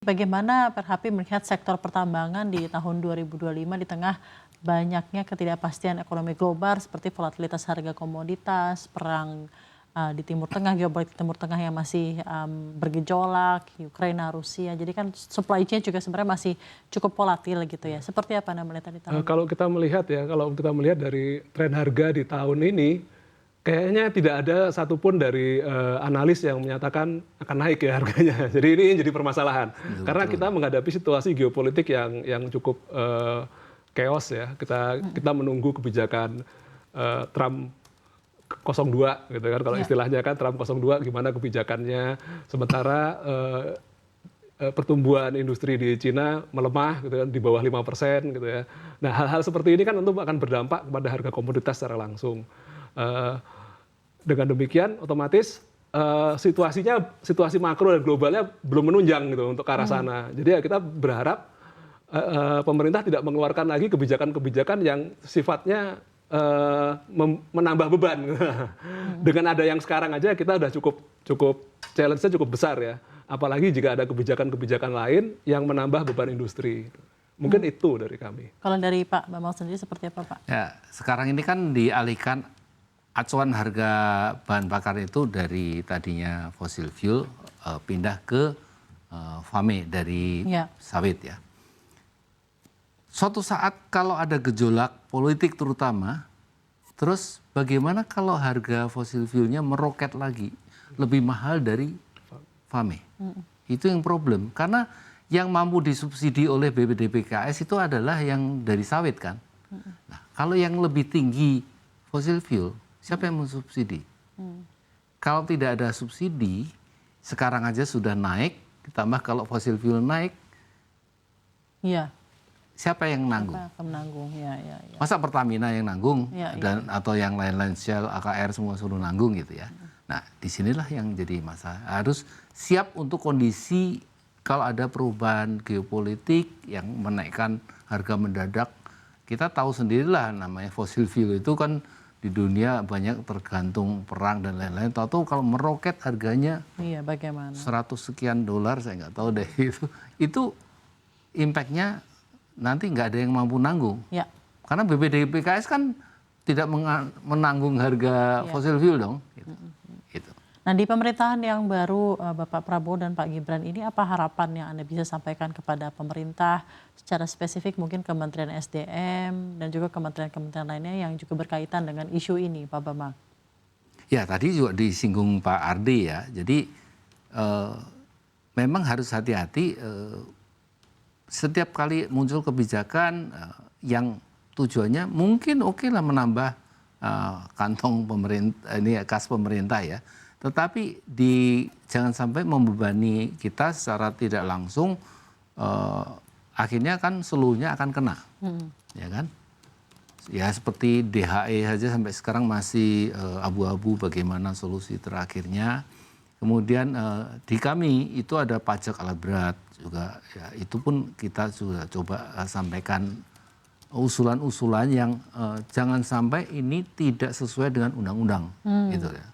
Bagaimana Perhapi melihat sektor pertambangan di tahun 2025 di tengah banyaknya ketidakpastian ekonomi global seperti volatilitas harga komoditas, perang di Timur Tengah, geopolitik Timur Tengah yang masih bergejolak, Ukraina, Rusia. Jadi kan supply chain juga sebenarnya masih cukup volatil gitu ya. Seperti apa Anda melihat di tahun ini? Kalau kita melihat dari tren harga di tahun ini, kayaknya tidak ada satupun dari analis yang menyatakan akan naik ya harganya. Jadi ini jadi permasalahan. Karena kita menghadapi situasi geopolitik yang cukup chaos ya. Kita menunggu kebijakan Trump 02 gitu kan. Kalau istilahnya kan Trump 02 gimana kebijakannya. Sementara pertumbuhan industri di Cina melemah gitu kan, di bawah 5% gitu ya. Nah, hal-hal seperti ini kan tentu akan berdampak kepada harga komoditas secara langsung. Dengan demikian otomatis situasi makro dan globalnya belum menunjang gitu untuk ke arah sana. Jadi ya kita berharap pemerintah tidak mengeluarkan lagi kebijakan-kebijakan yang sifatnya menambah beban. Dengan ada yang sekarang aja kita udah cukup challenge-nya cukup besar ya. Apalagi jika ada kebijakan-kebijakan lain yang menambah beban industri. Mungkin itu dari kami. Kalau dari Pak Bambang sendiri seperti apa Pak? Ya, sekarang ini kan dialihkan acuan harga bahan bakar itu dari tadinya fossil fuel pindah ke FAME dari sawit ya. Suatu saat kalau ada gejolak politik terutama, terus bagaimana kalau harga fossil fuelnya meroket lagi, lebih mahal dari FAME? Itu yang problem, karena yang mampu disubsidi oleh BPDPKS itu adalah yang dari sawit kan. Nah, kalau yang lebih tinggi fossil fuel, siapa yang mensubsidi? Kalau tidak ada subsidi, sekarang aja sudah naik, ditambah kalau fossil fuel naik, siapa yang nanggung? Masa Pertamina yang nanggung atau yang lain-lain Shell, AKR semua suruh nanggung gitu ya. Nah, disinilah yang jadi masalah. Harus siap untuk kondisi kalau ada perubahan geopolitik yang menaikkan harga mendadak. Kita tahu sendirilah namanya fossil fuel itu kan di dunia banyak tergantung perang dan lain-lain. Tahu-tahu kalau meroket harganya bagaimana? 100 sekian dolar, saya nggak tahu deh itu. Itu impact-nya nanti nggak ada yang mampu nanggung. Karena BPDPKS kan tidak menanggung harga fossil fuel dong. Gitu. Nah, di pemerintahan yang baru Bapak Prabowo dan Pak Gibran ini apa harapan yang Anda bisa sampaikan kepada pemerintah secara spesifik mungkin Kementerian SDM dan juga kementerian-kementerian lainnya yang juga berkaitan dengan isu ini Pak Bambang? Ya, tadi juga disinggung Pak Ardi ya. Jadi memang harus hati-hati setiap kali muncul kebijakan yang tujuannya mungkin oke lah menambah kantong pemerintah, ini kas pemerintah ya. Tetapi jangan sampai membebani kita secara tidak langsung, akhirnya kan seluruhnya akan kena, ya kan? Ya seperti DHE saja sampai sekarang masih abu-abu bagaimana solusi terakhirnya. Kemudian di kami itu ada pajak alat berat juga, ya, itu pun kita sudah coba sampaikan usulan-usulan yang jangan sampai ini tidak sesuai dengan undang-undang, gitu ya.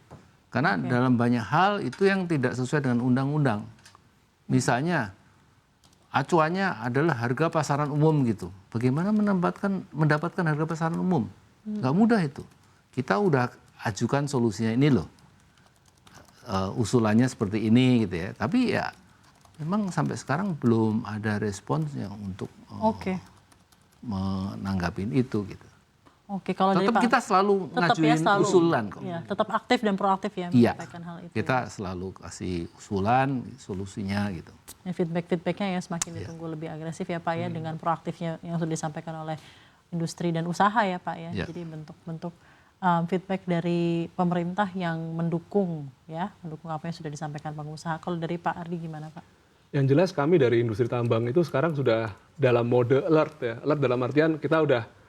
Karena dalam banyak hal itu yang tidak sesuai dengan undang-undang. Misalnya acuannya adalah harga pasaran umum gitu. Bagaimana mendapatkan harga pasaran umum? Nggak mudah itu. Kita udah ajukan solusinya ini loh. Usulannya seperti ini gitu ya. Tapi ya memang sampai sekarang belum ada respons yang untuk menanggapin itu gitu. Kalau tetap kita selalu ngajuin usulan kok. Ya, tetap aktif dan proaktif ya menyampaikan hal itu. Kita selalu kasih usulan, solusinya gitu. Feedback-feedbacknya ya semakin ditunggu lebih agresif ya Pak ya dengan proaktifnya yang sudah disampaikan oleh industri dan usaha ya Pak ya. Jadi bentuk-bentuk feedback dari pemerintah yang mendukung apa yang sudah disampaikan pengusaha. Kalau dari Pak Ardi gimana Pak? Yang jelas kami dari industri tambang itu sekarang sudah dalam mode alert ya. Alert dalam artian kita udah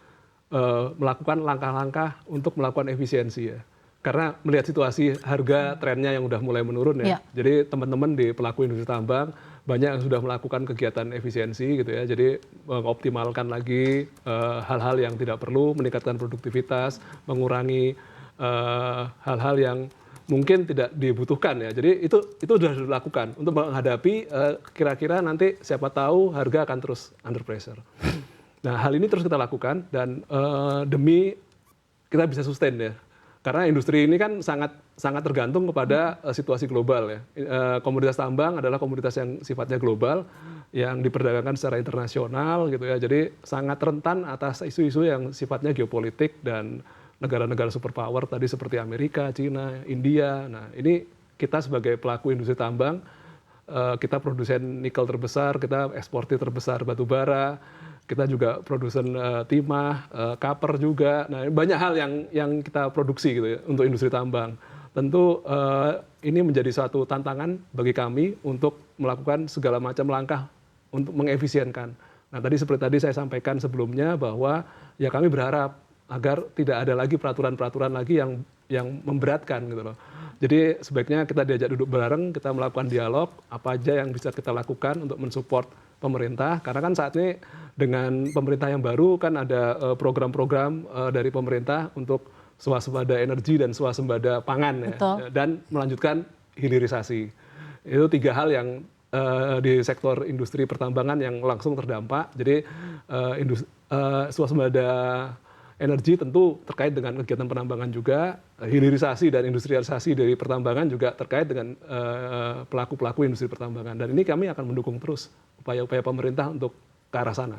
melakukan langkah-langkah untuk melakukan efisiensi ya. Karena melihat situasi harga trennya yang udah mulai menurun ya. Jadi teman-teman di pelaku industri tambang banyak yang sudah melakukan kegiatan efisiensi gitu ya. Jadi mengoptimalkan lagi hal-hal yang tidak perlu, meningkatkan produktivitas, mengurangi hal-hal yang mungkin tidak dibutuhkan ya. Jadi itu sudah dilakukan untuk menghadapi kira-kira nanti siapa tahu harga akan terus under pressure. Nah, hal ini terus kita lakukan dan demi kita bisa sustain ya. Karena industri ini kan sangat tergantung kepada situasi global ya. Komoditas tambang adalah komoditas yang sifatnya global, yang diperdagangkan secara internasional gitu ya. Jadi sangat rentan atas isu-isu yang sifatnya geopolitik dan negara-negara superpower tadi seperti Amerika, Cina, India. Nah, ini kita sebagai pelaku industri tambang, kita produsen nikel terbesar, kita eksportir terbesar batu bara, kita juga produsen timah, copper juga. Nah, banyak hal yang kita produksi gitu ya untuk industri tambang. Tentu ini menjadi suatu tantangan bagi kami untuk melakukan segala macam langkah untuk mengefisienkan. Nah, seperti tadi saya sampaikan sebelumnya bahwa ya kami berharap agar tidak ada lagi peraturan-peraturan lagi yang memberatkan gitu loh. Jadi sebaiknya kita diajak duduk bareng, kita melakukan dialog, apa aja yang bisa kita lakukan untuk mensupport pemerintah. Karena kan saat ini dengan pemerintah yang baru kan ada program-program dari pemerintah untuk swasembada energi dan swasembada pangan ya, dan melanjutkan hilirisasi. Itu 3 hal yang di sektor industri pertambangan yang langsung terdampak. Jadi swasembada energi tentu terkait dengan kegiatan penambangan juga, hilirisasi dan industrialisasi dari pertambangan juga terkait dengan pelaku-pelaku industri pertambangan. Dan ini kami akan mendukung terus upaya-upaya pemerintah untuk ke arah sana.